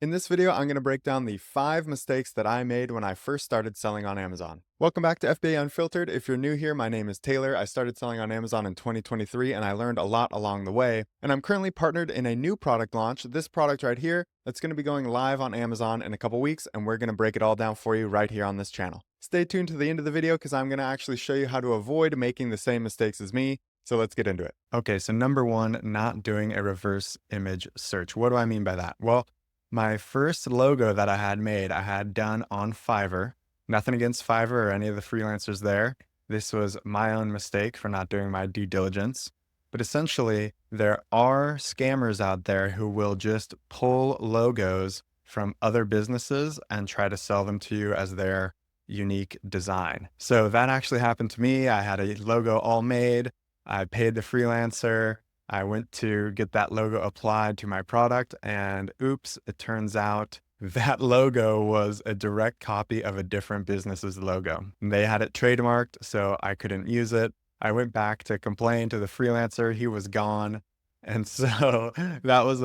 In this video, I'm going to break down the 5 mistakes that I made when I first started selling on Amazon. Welcome back to FBA Unfiltered. If you're new here, my name is Taylor. I started selling on Amazon in 2023 and I learned a lot along the way. And I'm currently partnered in a new product launch, this product right here, that's going to be going live on Amazon in a couple weeks, and we're going to break it all down for you right here on this channel. Stay tuned to the end of the video because I'm going to actually show you how to avoid making the same mistakes as me. So let's get into it. Okay, so number 1, not doing a reverse image search. What do I mean by that? Well, my first logo that I had made, I had done on Fiverr. Nothing against Fiverr or any of the freelancers there. This was my own mistake for not doing my due diligence. But essentially, there are scammers out there who will just pull logos from other businesses and try to sell them to you as their unique design. So that actually happened to me. I had a logo all made. I paid the freelancer. I went to get that logo applied to my product, and oops, it turns out that logo was a direct copy of a different business's logo. They had it trademarked, so I couldn't use it. I went back to complain to the freelancer. He was gone. And so that was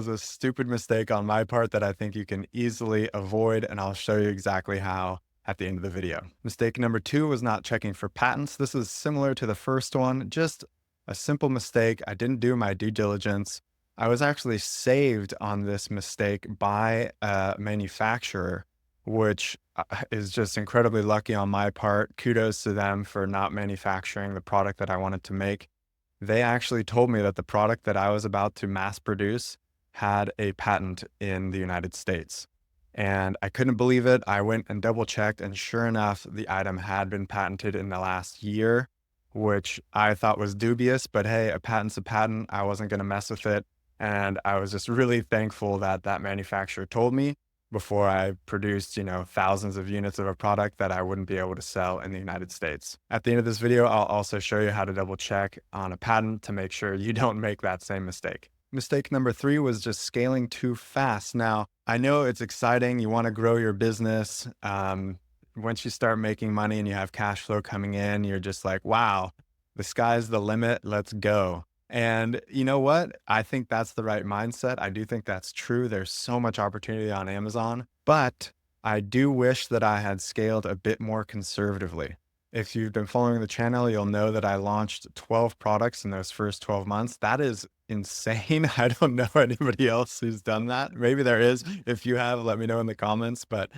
a stupid mistake on my part that I think you can easily avoid, and I'll show you exactly how at the end of the video. Mistake number 2 was not checking for patents. This is similar to the first one, just a simple mistake. I didn't do my due diligence. I was actually saved on this mistake by a manufacturer, which is just incredibly lucky on my part. Kudos to them for not manufacturing the product that I wanted to make. They actually told me that the product that I was about to mass produce had a patent in the United States. And I couldn't believe it. I went and double checked, and sure enough, the item had been patented in the last year, which I thought was dubious, but hey, a patent's a patent. I wasn't going to mess with it. And I was just really thankful that that manufacturer told me before I produced, thousands of units of a product that I wouldn't be able to sell in the United States. At the end of this video, I'll also show you how to double check on a patent to make sure you don't make that same mistake. Mistake number 3 was just scaling too fast. Now, I know it's exciting. You want to grow your business. Once you start making money and you have cash flow coming in, you're just like, wow, the sky's the limit. Let's go. And you know what? I think that's the right mindset. I do think that's true. There's so much opportunity on Amazon, but I do wish that I had scaled a bit more conservatively. If you've been following the channel, you'll know that I launched 12 products in those first 12 months. That is insane. I don't know anybody else who's done that. Maybe there is. If you have, let me know in the comments. But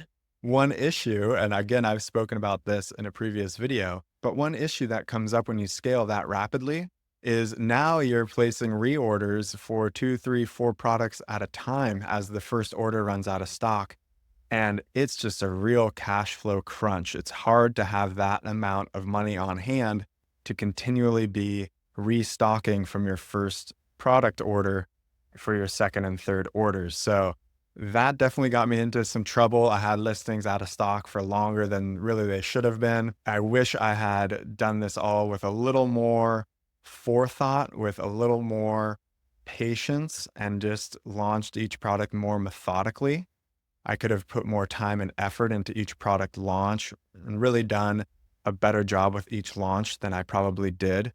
one issue, and again, I've spoken about this in a previous video, but one issue that comes up when you scale that rapidly is now you're placing reorders for 2, 3, 4 products at a time as the first order runs out of stock. And it's just a real cash flow crunch. It's hard to have that amount of money on hand to continually be restocking from your first product order for your second and third orders. So that definitely got me into some trouble. I had listings out of stock for longer than really they should have been. I wish I had done this all with a little more forethought, with a little more patience, and just launched each product more methodically. I could have put more time and effort into each product launch and really done a better job with each launch than I probably did.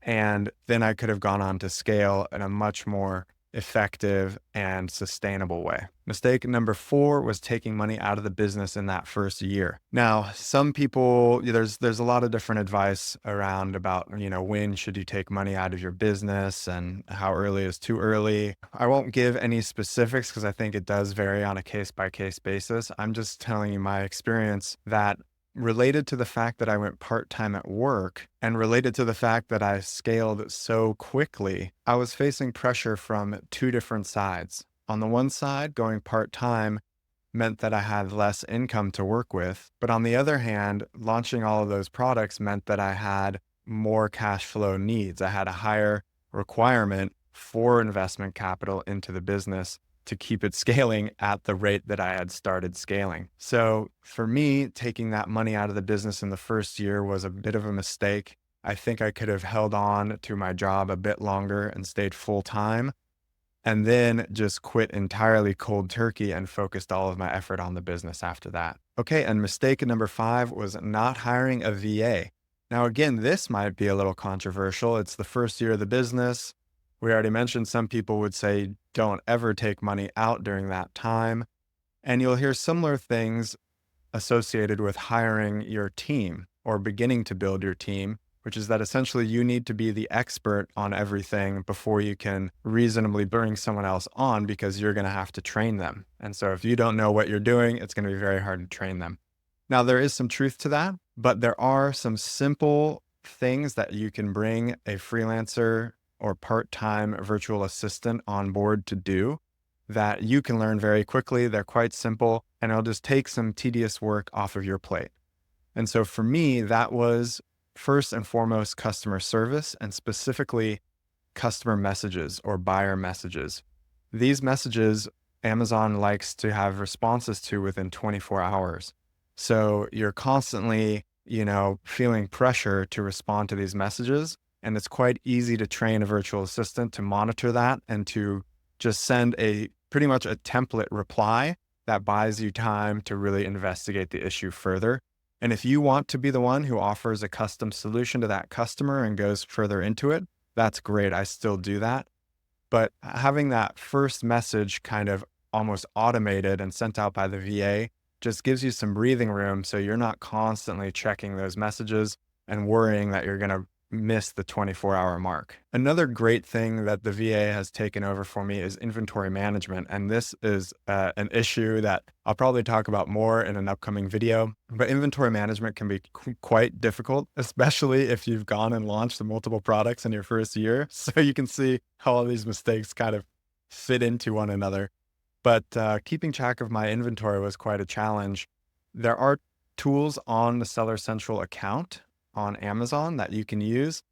And then I could have gone on to scale in a much more effective and sustainable way. Mistake number 4 was taking money out of the business in that first year. Now, some people, there's a lot of different advice around about, when should you take money out of your business and how early is too early. I won't give any specifics because I think it does vary on a case-by-case basis. I'm just telling you my experience that related to the fact that I went part-time at work and related to the fact that I scaled so quickly, I was facing pressure from 2 different sides. On the one side, going part-time meant that I had less income to work with. But on the other hand, launching all of those products meant that I had more cash flow needs. I had a higher requirement for investment capital into the business to keep it scaling at the rate that I had started scaling. So for me, taking that money out of the business in the first year was a bit of a mistake. I think I could have held on to my job a bit longer and stayed full time, and then just quit entirely cold turkey and focused all of my effort on the business after that. Okay, and mistake number 5 was not hiring a VA. Now, again, this might be a little controversial. It's the first year of the business. We already mentioned some people would say don't ever take money out during that time. And you'll hear similar things associated with hiring your team or beginning to build your team, which is that essentially you need to be the expert on everything before you can reasonably bring someone else on, because you're going to have to train them. And so if you don't know what you're doing, it's going to be very hard to train them. Now, there is some truth to that, but there are some simple things that you can bring a freelancer or part-time virtual assistant on board to do that you can learn very quickly. They're quite simple, and it'll just take some tedious work off of your plate. And so for me, that was first and foremost customer service, and specifically customer messages or buyer messages. These messages, Amazon likes to have responses to within 24 hours. So you're constantly, feeling pressure to respond to these messages. And it's quite easy to train a virtual assistant to monitor that and to just send pretty much a template reply that buys you time to really investigate the issue further. And if you want to be the one who offers a custom solution to that customer and goes further into it, that's great. I still do that. But having that first message kind of almost automated and sent out by the VA just gives you some breathing room, so you're not constantly checking those messages and worrying that you're going to miss the 24-hour mark. Another great thing that the VA has taken over for me is inventory management. And this is an issue that I'll probably talk about more in an upcoming video. But inventory management can be quite difficult, especially if you've gone and launched multiple products in your first year. So you can see how all these mistakes kind of fit into one another. But keeping track of my inventory was quite a challenge. There are tools on the Seller Central account on Amazon that you can use.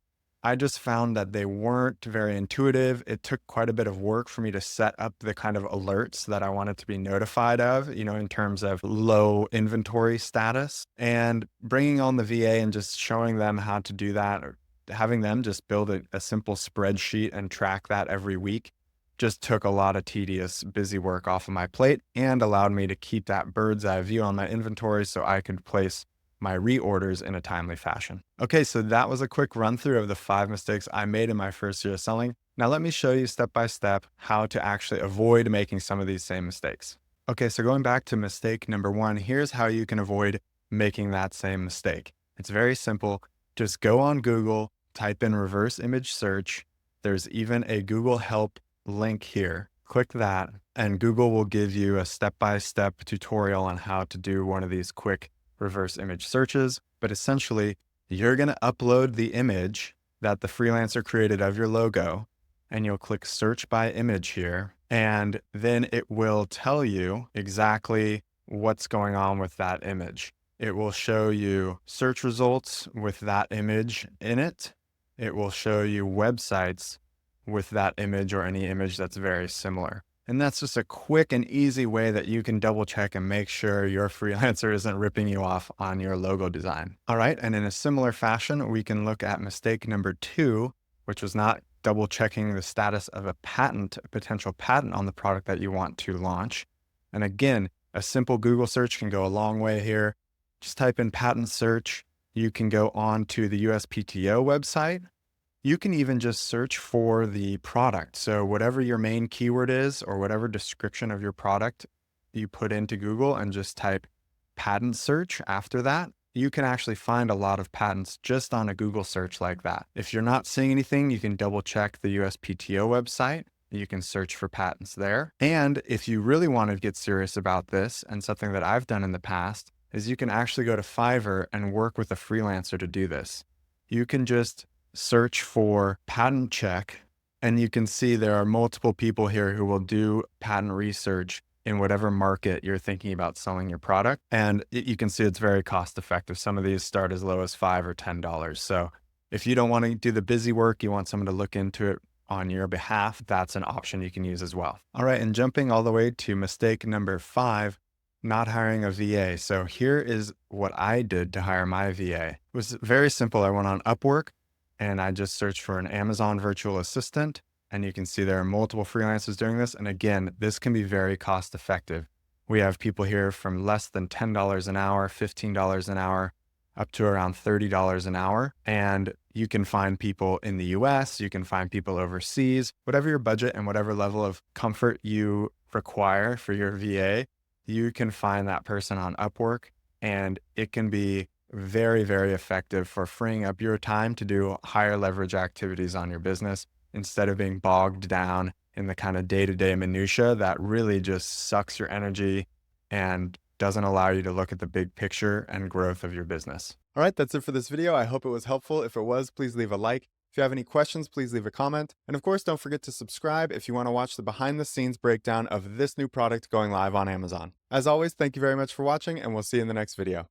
I just found that they weren't very intuitive. It took quite a bit of work for me to set up the kind of alerts that I wanted to be notified of, in terms of low inventory status. And bringing on the VA and just showing them how to do that, or having them just build a simple spreadsheet and track that every week, just took a lot of tedious, busy work off of my plate and allowed me to keep that bird's eye view on my inventory so I could place my reorders in a timely fashion. Okay, so that was a quick run through of the 5 mistakes I made in my first year of selling. Now let me show you step by step how to actually avoid making some of these same mistakes. Okay, so going back to mistake number 1, here's how you can avoid making that same mistake. It's very simple. Just go on Google, type in reverse image search. There's even a Google Help link here. Click that, and Google will give you a step-by-step tutorial on how to do one of these quick reverse image searches. But essentially, you're going to upload the image that the freelancer created of your logo, and you'll click search by image here, and then it will tell you exactly what's going on with that image. It will show you search results with that image in it. It will show you websites with that image or any image that's very similar. And that's just a quick and easy way that you can double check and make sure your freelancer isn't ripping you off on your logo design. All right, and in a similar fashion, we can look at mistake number 2, which was not double checking the status of a potential patent on the product that you want to launch. And again, a simple Google search can go a long way here. Just type in patent search. You can go on to the USPTO website. You can even just search for the product. So whatever your main keyword is, or whatever description of your product you put into Google, and just type patent search after that, you can actually find a lot of patents just on a Google search like that. If you're not seeing anything, you can double check the USPTO website. You can search for patents there. And if you really want to get serious about this, and something that I've done in the past, is you can actually go to Fiverr and work with a freelancer to do this. You can just search for patent check, and you can see there are multiple people here who will do patent research in whatever market you're thinking about selling your product. And you can see it's very cost effective. Some of these start as low as $5 or $10. So if you don't want to do the busy work, you want someone to look into it on your behalf, that's an option you can use as well. All right, and jumping all the way to mistake number 5, not hiring a VA. So here is what I did to hire my VA. It was very simple. I went on Upwork, and I just searched for an Amazon virtual assistant, and you can see there are multiple freelancers doing this. And again, this can be very cost effective. We have people here from less than $10 an hour, $15 an hour, up to around $30 an hour. And You can find people in the US, you can find people overseas, whatever your budget and whatever level of comfort you require for your VA, you can find that person on Upwork, and it can be very, very effective for freeing up your time to do higher leverage activities on your business instead of being bogged down in the kind of day-to-day minutia that really just sucks your energy and doesn't allow you to look at the big picture and growth of your business. All right, that's it for this video. I hope it was helpful. If it was, please leave a like. If you have any questions, please leave a comment. And of course, don't forget to subscribe if you want to watch the behind the scenes breakdown of this new product going live on Amazon. As always, thank you very much for watching, and we'll see you in the next video.